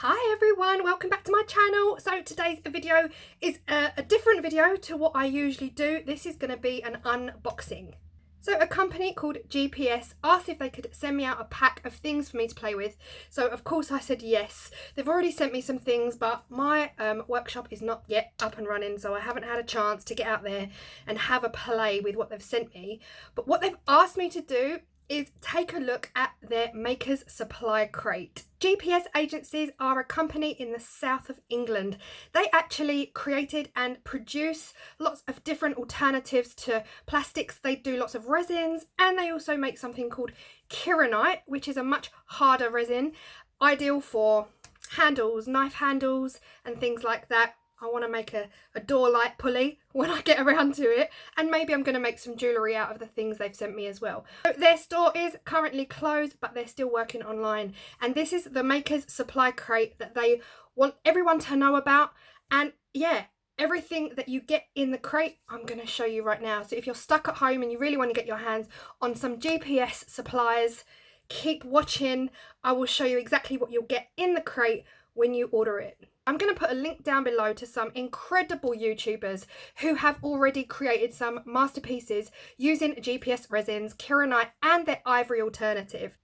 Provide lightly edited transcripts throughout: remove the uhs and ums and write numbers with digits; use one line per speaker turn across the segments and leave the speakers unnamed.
Hi everyone, welcome back to my channel. So today's video is a different video to what I usually do. This is going to be an unboxing. So a company called GPS asked if they could send me out a pack of things for me to play with. So of course I said yes. They've already sent me some things, but my workshop is not yet up and running, so I haven't had a chance to get out there and have a play with what they've sent me. But what they've asked me to do is take a look at their Makers Supply Crate. GPS Agencies are a company in the south of England. They actually created and produce lots of different alternatives to plastics. They do lots of resins, and they also make something called Kieronite, which is a much harder resin, ideal for handles, knife handles and things like that. I want to make a door light pulley when I get around to it, and maybe I'm going to make some jewellery out of the things they've sent me as well. So their store is currently closed, but they're still working online, and this is the Makers Supply Crate that they want everyone to know about. And yeah, everything that you get in the crate I'm going to show you right now. So if you're stuck at home and you really want to get your hands on some GPS supplies, keep watching. I will show you exactly what you'll get in the crate when you order it. I'm going to put a link down below to some incredible YouTubers who have already created some masterpieces using GPS resins, Kieronite and their ivory alternative.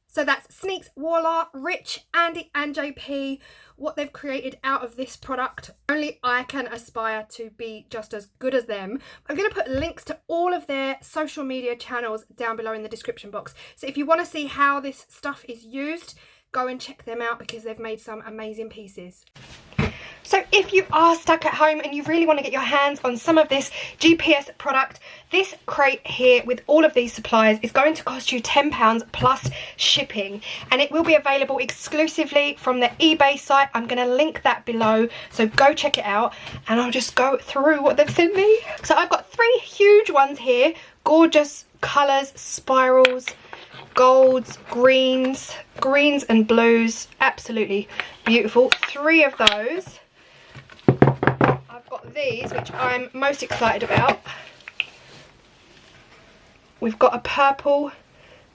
So that's Sneaks, Warlar, Rich, Andy and JP, what they've created out of this product. Only I can aspire to be just as good as them. I'm going to put links to all of their social media channels down below in the description box. So if you want to see how this stuff is used, go and check them out because they've made some amazing pieces. So if you are stuck at home and you really want to get your hands on some of this GPS product, this crate here with all of these supplies is going to cost you £10 plus shipping, and it will be available exclusively from the eBay site. I'm going to link that below, so go check it out, and I'll just go through what they've sent me. So I've got 3 huge ones here, gorgeous colours, spirals, golds, greens and blues, absolutely beautiful. 3 of those. I've got these, which I'm most excited about. We've got a purple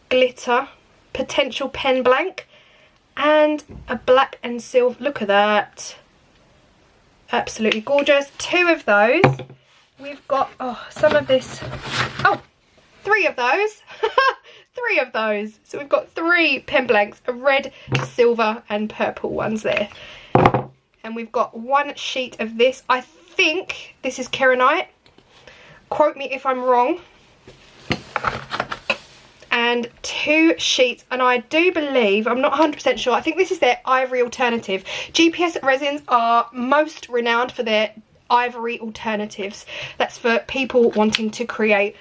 glitter potential pen blank and a black and silver. Look at that, absolutely gorgeous. 2 of those. We've got some of this. 3 of those. 3 of those. So we've got 3 pen blanks, a red, silver and purple ones there. And we've got 1 sheet of this. I think this is Kieronite. Quote me if I'm wrong. And 2 sheets, and I do believe, I'm not 100% sure, I think this is their ivory alternative. GPS resins are most renowned for their ivory alternatives. That's for people wanting to create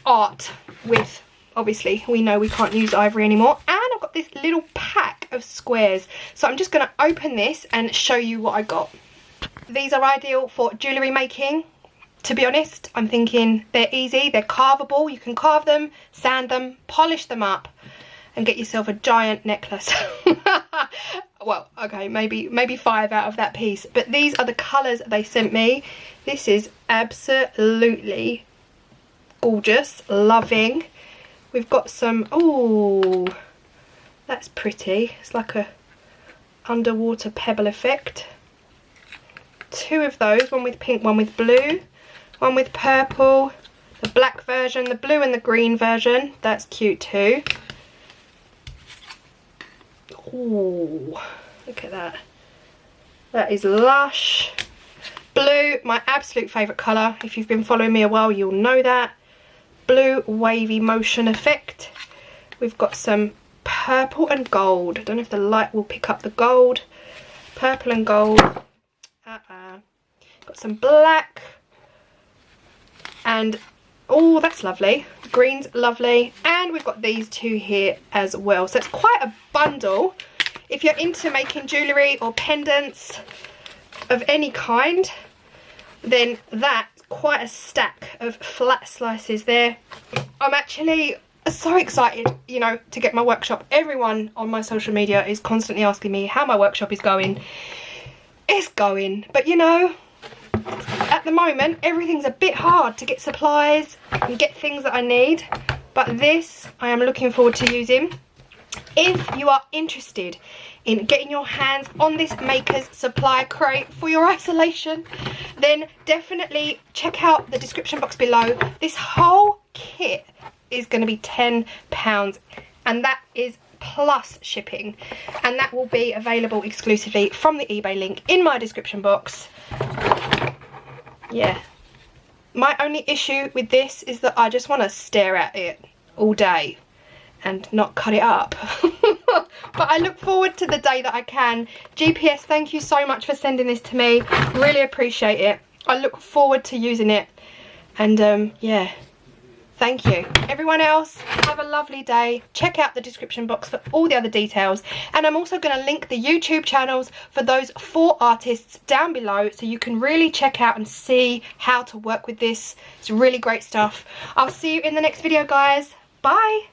art with, obviously we know we can't use ivory anymore. And I've got this little pack of squares, so I'm just going to open this and show you what I got. These are ideal for jewellery making. To be honest, I'm thinking they're easy, they're carvable, you can carve them, sand them, polish them up and get yourself a giant necklace. Well, okay, maybe 5 out of that piece, but these are the colours they sent me. This is absolutely gorgeous, loving. We've got some, oh, that's pretty. It's like a underwater pebble effect. 2 of those, one with pink, one with blue, one with purple, the black version, the blue and the green version. That's cute too. Oh, look at that. That is lush. Blue, my absolute favourite colour. If you've been following me a while, you'll know that. Blue wavy motion effect. We've got some purple and gold. I don't know if the light will pick up the gold. Purple and gold. Got some black. And oh, that's lovely. Green's lovely. And we've got these 2 here as well. So it's quite a bundle. If you're into making jewellery or pendants of any kind, then that's quite a stack of flat slices there. I'm actually so excited, you know, to get my workshop. Everyone on my social media is constantly asking me how my workshop is going. It's going, but you know, at the moment everything's a bit hard to get supplies and get things that I need, but this I am looking forward to using. If you are interested in getting your hands on this Makers Supply crate for your isolation, then definitely check out the description box below. This whole kit is going to be £10, and that is plus shipping, and that will be available exclusively from the eBay link in my description box. Yeah, my only issue with this is that I just want to stare at it all day and not cut it up. But I look forward to the day that I can. GPS, thank you so much for sending this to me. Really appreciate it. I look forward to using it. And yeah, thank you. Everyone else, have a lovely day. Check out the description box for all the other details. And I'm also going to link the YouTube channels for those 4 artists down below, so you can really check out and see how to work with this. It's really great stuff. I'll see you in the next video, guys. Bye.